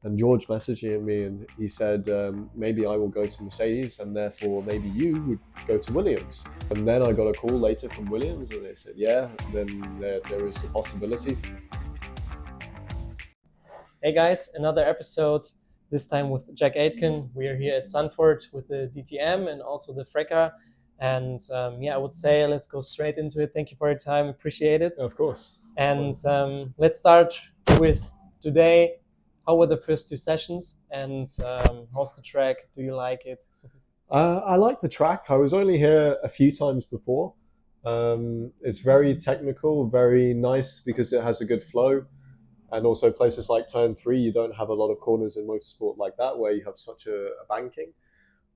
And George messaging me, and he said, maybe I will go to Mercedes, and therefore maybe you would go to Williams. And then I got a call later from Williams, and they said, yeah, then there is a possibility. Hey guys, another episode, this time with Jack Aitken. We are here at Zandvoort with the DTM and also the Freca. And I would say let's go straight into it. Thank you for your time. Appreciate it. Of course. And let's start with today. How were the first two sessions? And how's the track? Do you like it? I like the track. I was only here a few times before. It's very technical, very nice because it has a good flow. And also places like turn 3, you don't have a lot of corners in motorsport like that where you have such a banking.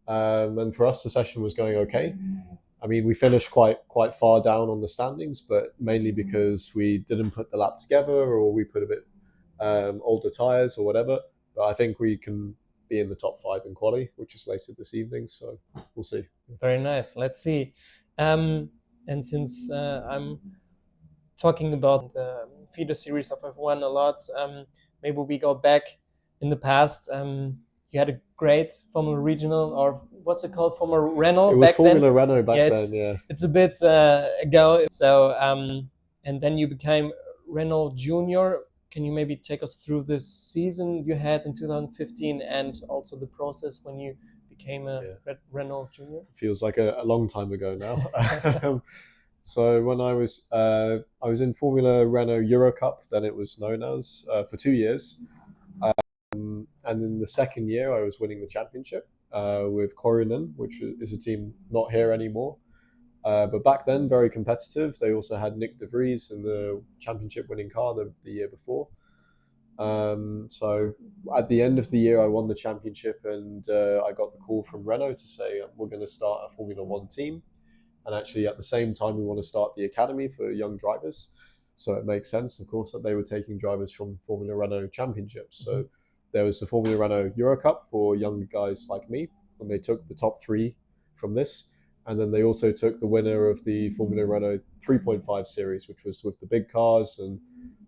And for us, the session was going okay. I mean, we finished quite far down on the standings, but mainly because we didn't put the lap together or we put a bit older tires or whatever. But I think we can be in the top 5 in quali, which is later this evening. So we'll see. Very nice. Let's see. And since I'm talking about the feeder series of F1 a lot, maybe we go back in the past. You had a great Formula Regional, or what's it called, Formula Renault It was back Formula then. Renault back Yeah, then, yeah. It's a bit ago. So and then you became Renault Junior. Can you maybe take us through this season you had in 2015 and also the process when you became a Renault Junior? Feels like a long time ago now. So when I was in Formula Renault Euro Cup, then it was known as, for 2 years. And in the second year, I was winning the championship with Korinen, which is a team not here anymore. But back then, very competitive. They also had Nick de Vries in the championship winning car the year before. So at the end of the year, I won the championship, and I got the call from Renault to say we're going to start a Formula One team. And actually, at the same time, we want to start the academy for young drivers. So it makes sense, of course, that they were taking drivers from Formula Renault championships. So there was the Formula Renault Euro Cup for young guys like me, and they took the top 3 from this. And then they also took the winner of the Formula Renault 3.5 series, which was with the big cars, and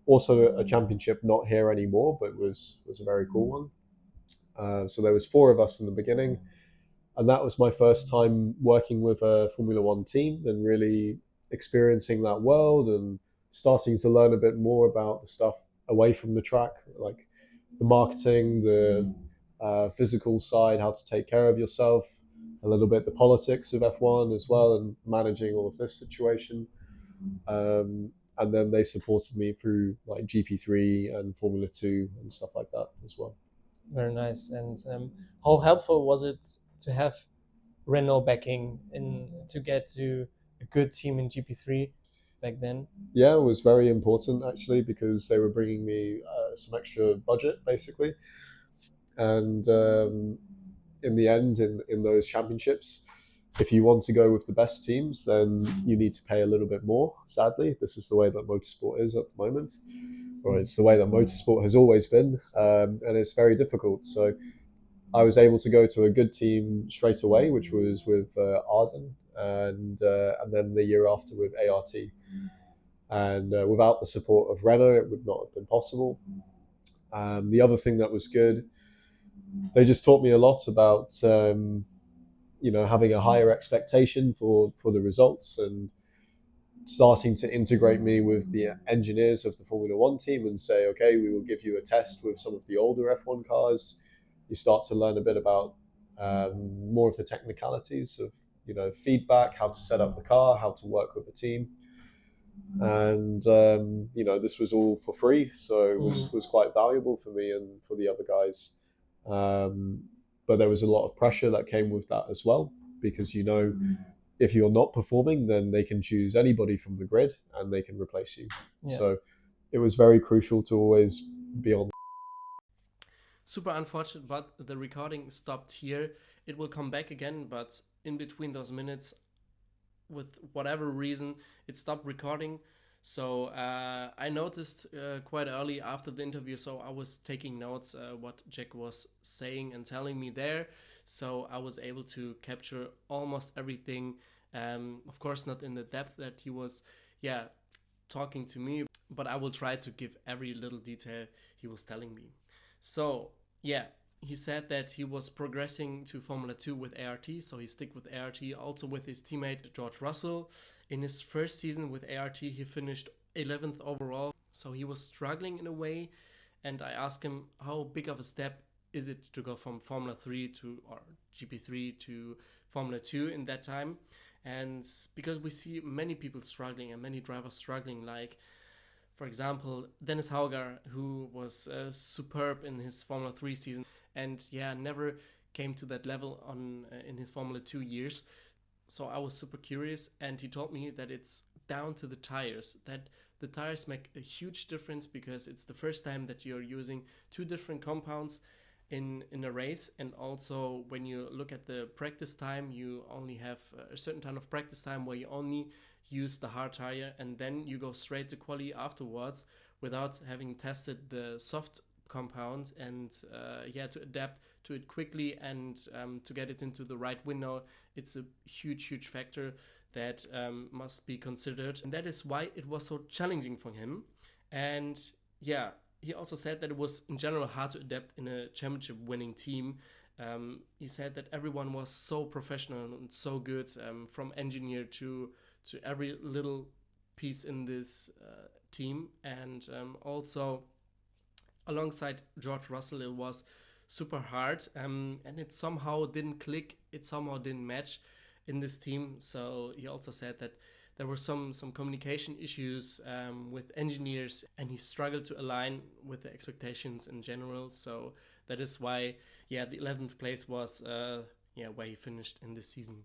also a championship not here anymore, but was a very cool one. So there was 4 of us in the beginning. And that was my first time working with a Formula One team and really experiencing that world and starting to learn a bit more about the stuff away from the track, like the marketing, the physical side, how to take care of yourself, a little bit the politics of F1 as well, and managing all of this situation. And then they supported me through like GP3 and Formula 2 and stuff like that as well. Very nice. And how helpful was it to have Renault backing to get to a good team in GP3 back then? Yeah, it was very important actually because they were bringing me some extra budget basically. And in the end, in those championships, if you want to go with the best teams, then you need to pay a little bit more. Sadly, this is the way that motorsport is at the moment, or it's the way that motorsport has always been, and it's very difficult. So I was able to go to a good team straight away, which was with Arden, and then the year after with ART. And without the support of Renault, it would not have been possible. The other thing that was good, they just taught me a lot about having a higher expectation for the results and starting to integrate me with the engineers of the Formula One team and say, okay, we will give you a test with some of the older F1 cars. You start to learn a bit about more of the technicalities of feedback, how to set up the car, how to work with the team. And this was all for free, so it was quite valuable for me and for the other guys. But there was a lot of pressure that came with that as well, because if you're not performing, then they can choose anybody from the grid and they can replace you. Yeah. So it was very crucial to always be on. Super unfortunate, but the recording stopped here. It will come back again, but in between those minutes, with whatever reason, it stopped recording. So I noticed quite early after the interview, so I was taking notes what Jack was saying and telling me there. So I was able to capture almost everything. Of course, not in the depth that he was talking to me, but I will try to give every little detail he was telling me. So yeah, he said that he was progressing to Formula 2 with ART, so he stick with ART, also with his teammate George Russell. In his first season with ART, he finished 11th overall, so he was struggling in a way. And I asked him how big of a step is it to go from Formula 3 to or GP3 to Formula 2 in that time. And because we see many people struggling and many drivers struggling, like for example, Dennis Hauger, who was superb in his Formula 3 season and yeah, never came to that level on in his Formula 2 years. So I was super curious, and he told me that it's down to the tires, that the tires make a huge difference because it's the first time that you're using two different compounds in a race. And also when you look at the practice time, you only have a certain time of practice time where you only use the hard tire, and then you go straight to quali afterwards without having tested the soft compound. And yeah, to adapt to it quickly and to get it into the right window, it's a huge factor that must be considered, and that is why it was so challenging for him. And yeah, he also said that it was in general hard to adapt in a championship winning team. He said that everyone was so professional and so good, from engineer to every little piece in this team. And also alongside George Russell, it was super hard, and it somehow didn't click. It somehow didn't match in this team. So he also said that there were some communication issues with engineers, and he struggled to align with the expectations in general. So that is why, yeah, the 11th place was yeah, where he finished in this season.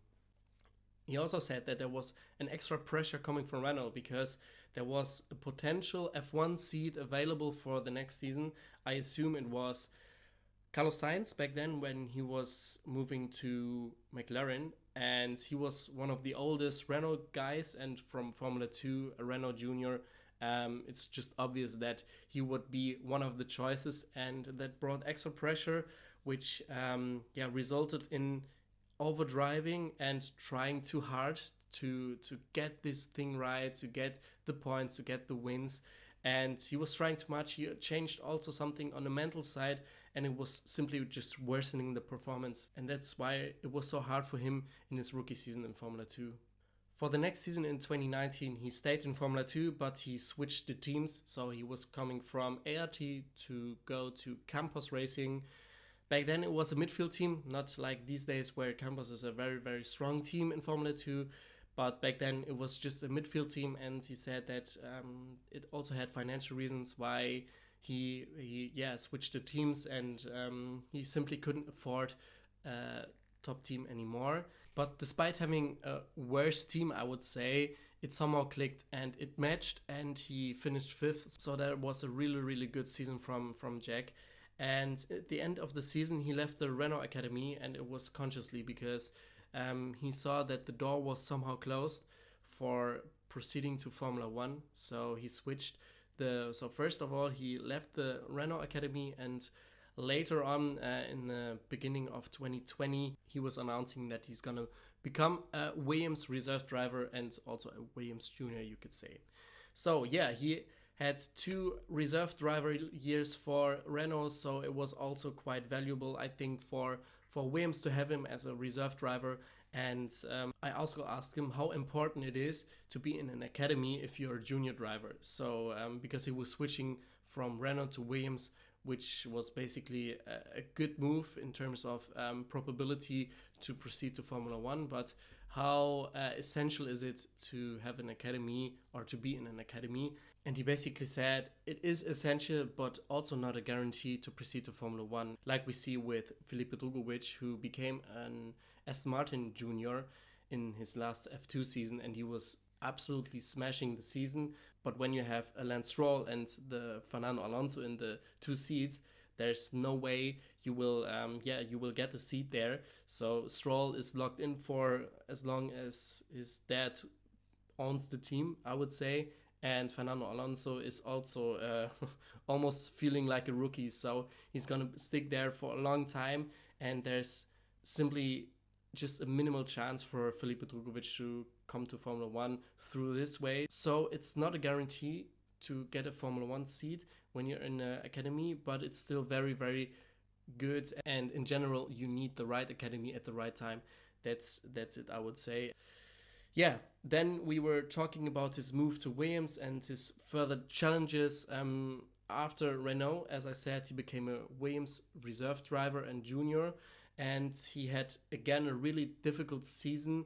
He also said that there was an extra pressure coming from Renault because there was a potential F1 seat available for the next season. I assume it was Carlos Sainz back then when he was moving to McLaren, and he was one of the oldest Renault guys, and from Formula 2, a Renault Junior. It's just obvious that he would be one of the choices, and that brought extra pressure, which yeah, resulted in overdriving and trying too hard to get this thing right, to get the points, to get the wins. And he was trying too much. He changed also something on the mental side, and it was simply just worsening the performance. And that's why it was so hard for him in his rookie season in Formula 2. For the next season in 2019, he stayed in Formula 2, but he switched the teams. So he was coming from ART to go to Campos Racing. Back then it was a midfield team, not like these days where Campos is a very strong team in Formula 2. But back then it was just a midfield team, and he said that it also had financial reasons why he yeah, switched the teams, and he simply couldn't afford a top team anymore. But despite having a worse team, I would say, it somehow clicked and it matched, and he finished fifth. So that was a really good season from Jack. And at the end of the season, he left the Renault Academy, and it was consciously because he saw that the door was somehow closed for proceeding to Formula One. So he switched so first of all, he left the Renault Academy, and later on, in the beginning of 2020, he was announcing that he's gonna become a Williams reserve driver and also a Williams Junior, you could say. So yeah, he had 2 reserve driver years for Renault, so it was also quite valuable, I think, for Williams to have him as a reserve driver. And I also asked him how important it is to be in an academy if you're a junior driver. So because he was switching from Renault to Williams, which was basically a good move in terms of probability to proceed to Formula One. But how essential is it to have an academy or to be in an academy? And he basically said it is essential, but also not a guarantee to proceed to Formula One, like we see with Felipe Drugovich, who became an Aston Martin Junior in his last F2 season, and he was absolutely smashing the season. But when you have a Lance Stroll and the Fernando Alonso in the 2 seats, there's no way you will you will get a seat there. So Stroll is locked in for as long as his dad owns the team, I would say. And Fernando Alonso is also almost feeling like a rookie, so he's gonna stick there for a long time, and there's simply just a minimal chance for Felipe Drugovich to come to Formula One through this way. So it's not a guarantee to get a Formula One seat when you're in the academy, but it's still very good, and in general, you need the right academy at the right time. That's it, I would say. Yeah, then we were talking about his move to Williams and his further challenges. After Renault, as I said, he became a Williams reserve driver and junior, and he had again a really difficult season,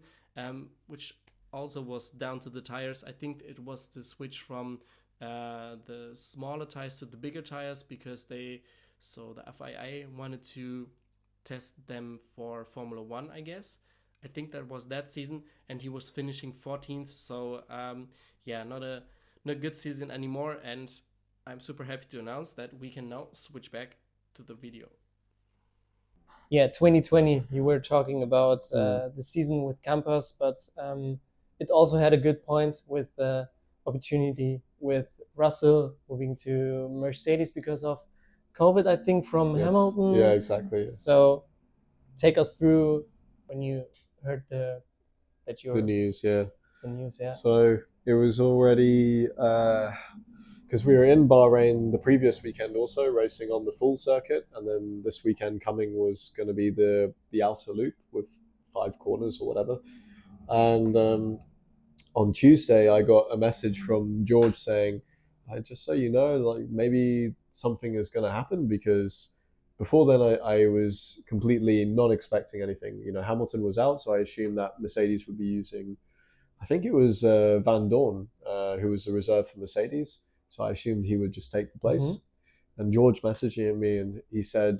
which also was down to the tires. I think it was the switch from the smaller tires to the bigger tires because the FIA wanted to test them for Formula One, I guess. I think that was that season, and he was finishing 14th. So yeah, not a good season anymore. And I'm super happy to announce that we can now switch back to the video. Yeah, 2020, you were talking about the season with Campos, but it also had a good point with the opportunity with Russell moving to Mercedes because of COVID, I think, from Hamilton. Yeah, exactly. So take us through when you heard the news. Yeah. The news, yeah. So it was already because we were in Bahrain the previous weekend also racing on the full circuit, and then this weekend coming was going to be the outer loop with 5 corners or whatever. And on Tuesday I got a message from George saying, just so you know, like maybe something is going to happen, because before then I was completely not expecting anything. You know, Hamilton was out, so I assumed that Mercedes would be using, I think it was Van Dorn, who was the reserve for Mercedes. So I assumed he would just take the place. Mm-hmm. And George messaged me and he said,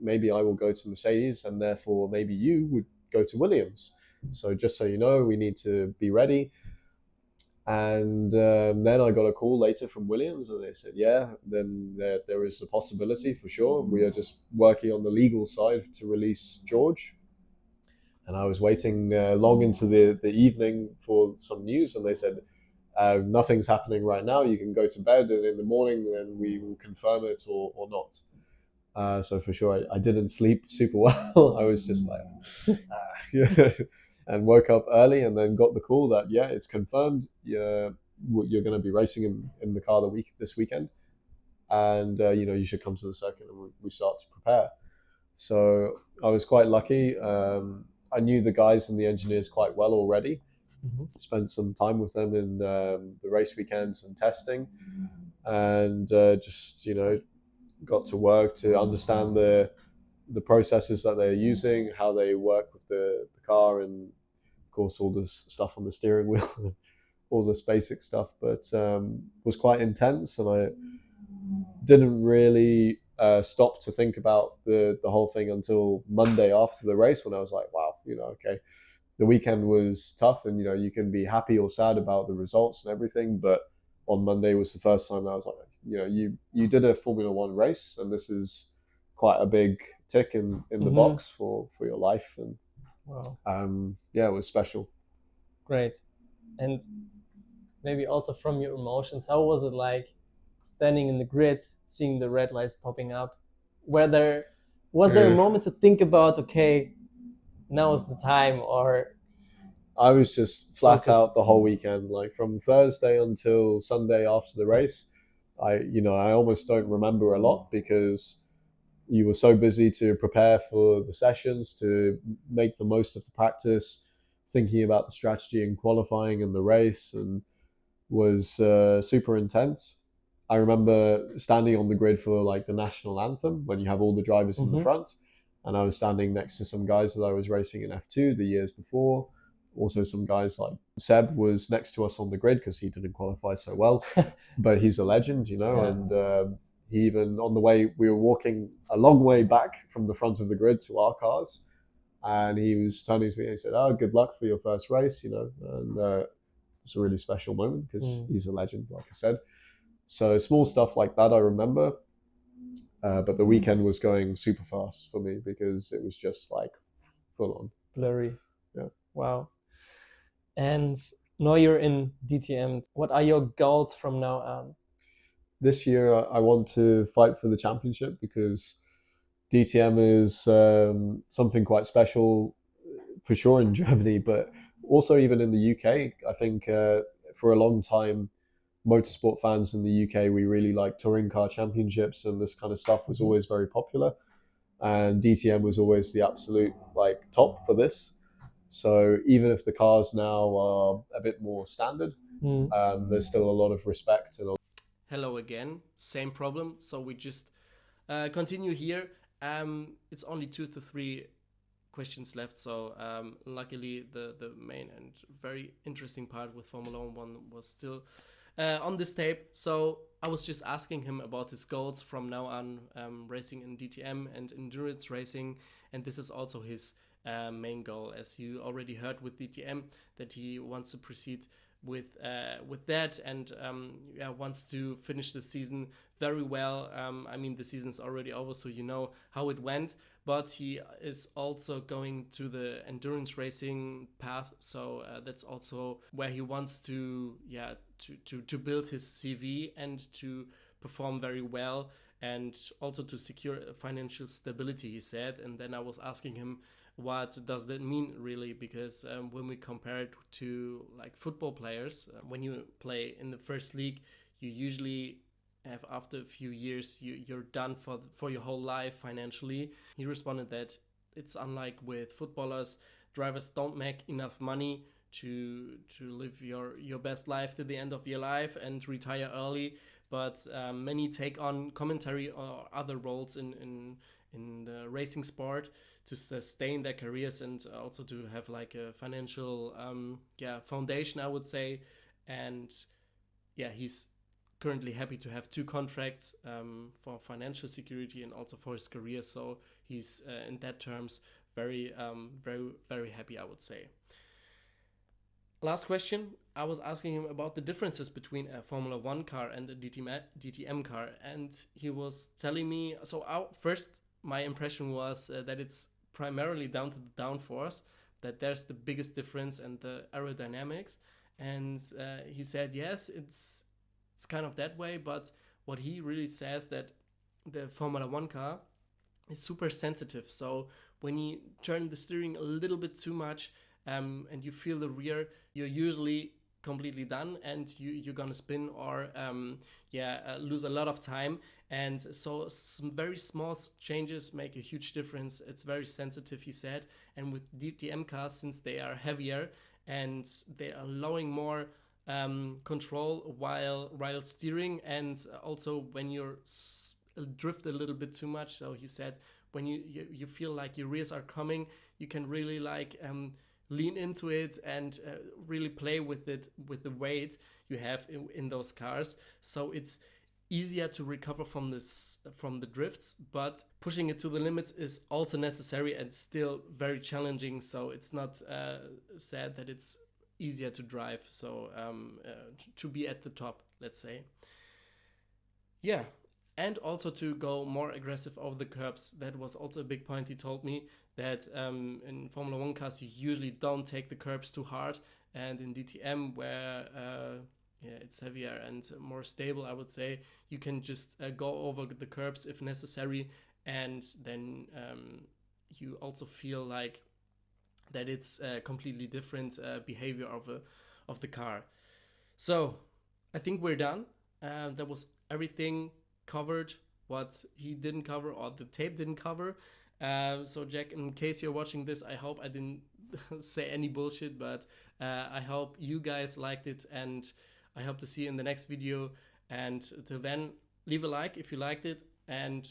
maybe I will go to Mercedes and therefore maybe you would go to Williams. So just so you know, we need to be ready. And then I got a call later from Williams and they said, yeah, then there is a possibility for sure. We are just working on the legal side to release George. And I was waiting long into the evening for some news, and they said, nothing's happening right now. You can go to bed, and in the morning then we will confirm it or not. So for sure, I didn't sleep super well. I was just like, yeah. And woke up early and then got the call that, yeah, it's confirmed. You're going to be racing in the car this weekend. And, you should come to the circuit, and we start to prepare. So I was quite lucky. I knew the guys and the engineers quite well already. Mm-hmm. Spent some time with them in the race weekends and testing, and just got to work to understand the processes that they're using, how they work with the car, and of course all this stuff on the steering wheel, all this basic stuff. But was quite intense, and I didn't really stop to think about the whole thing until Monday after the race, when I was like, wow, okay, the weekend was tough, and you can be happy or sad about the results and everything, but on Monday was the first time I was like, you did a Formula One race, and this is quite a big tick in the mm-hmm. box for your life. And wow. Yeah, it was special. Great. And maybe also from your emotions, how was it like standing in the grid, seeing the red lights popping up? Was there a moment to think about, okay, now is the time? Or I was just flat out the whole weekend, like from Thursday until Sunday after the race. I almost don't remember a lot, because you were so busy to prepare for the sessions, to make the most of the practice, thinking about the strategy and qualifying and the race, and was super intense. I remember standing on the grid for like the national anthem when you have all the drivers mm-hmm. in the front, and I was standing next to some guys that I was racing in F2 the years before. Also some guys like Seb was next to us on the grid because he didn't qualify so well, but he's a legend, yeah. And he even, on the way, we were walking a long way back from the front of the grid to our cars, and he was turning to me and he said, oh, good luck for your first race, and it's a really special moment because he's a legend, like I said. So small stuff like that I remember, but the weekend was going super fast for me because it was just like full on. Blurry. Yeah. Wow. And now you're in DTM. What are your goals from now on? This year I want to fight for the championship, because DTM is something quite special for sure in Germany, but also even in the UK. I think for a long time, motorsport fans in the UK, we really like touring car championships, and this kind of stuff was always very popular. and DTM was always the absolute like top for this. So even if the cars now are a bit more standard, there's still a lot of respect and. Hello again, same problem. So we just continue here. It's only 2 to 3 questions left. So luckily, the main and very interesting part with Formula One was still on this tape. So I was just asking him about his goals from now on, racing in DTM and endurance racing, and this is also his main goal, as you already heard with DTM, that he wants to proceed with that, and wants to finish the season very well. I mean, the season's already over, so you know how it went, but he is also going to the endurance racing path, so that's also where he wants to to build his CV and to perform very well, and also to secure financial stability, he said. And then I was asking him, what does that mean really? Because when we compare it to like football players, when you play in the first league, you usually have, after a few years, you're done for your whole life financially. He responded that it's unlike with footballers. Drivers don't make enough money to live your best life to the end of your life and retire early, but many take on commentary or other roles in the racing sport to sustain their careers, and also to have like a financial foundation, I would say. And he's currently happy to have 2 contracts for financial security and also for his career. So he's in that terms very very happy, I would say. Last question, I was asking him about the differences between a Formula One car and a DTM car, and he was telling me. So first, my impression was that it's primarily down to the downforce, that there's the biggest difference, and the aerodynamics. And he said, yes, it's kind of that way, but what he really says, that the Formula One car is super sensitive. So when you turn the steering a little bit too much, and you feel the rear, you're usually completely done, and you're gonna spin or lose a lot of time. And so some very small changes make a huge difference. It's very sensitive, he said. And with DTM cars, since they are heavier and they are allowing more control while steering, and also when you're drift a little bit too much. So he said, when you feel like your rears are coming, you can really like lean into it and really play with it, with the weight you have in those cars. So it's easier to recover from the drifts, but pushing it to the limits is also necessary and still very challenging. So it's not said that it's easier to drive, so to be at the top, let's say. And also to go more aggressive over the curbs. That was also a big point. He told me that in Formula One cars you usually don't take the curbs too hard, and in DTM, where it's heavier and more stable, I would say, you can just go over the curbs if necessary, and then you also feel like that it's a completely different behavior of the car. So I think we're done. That was everything covered what he didn't cover or the tape didn't cover. So Jack, in case you're watching this, I hope I didn't say any bullshit, but I hope you guys liked it, and I hope to see you in the next video. And till then, leave a like if you liked it, and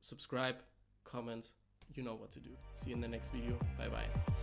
subscribe, comment, you know what to do. See you in the next video. Bye bye.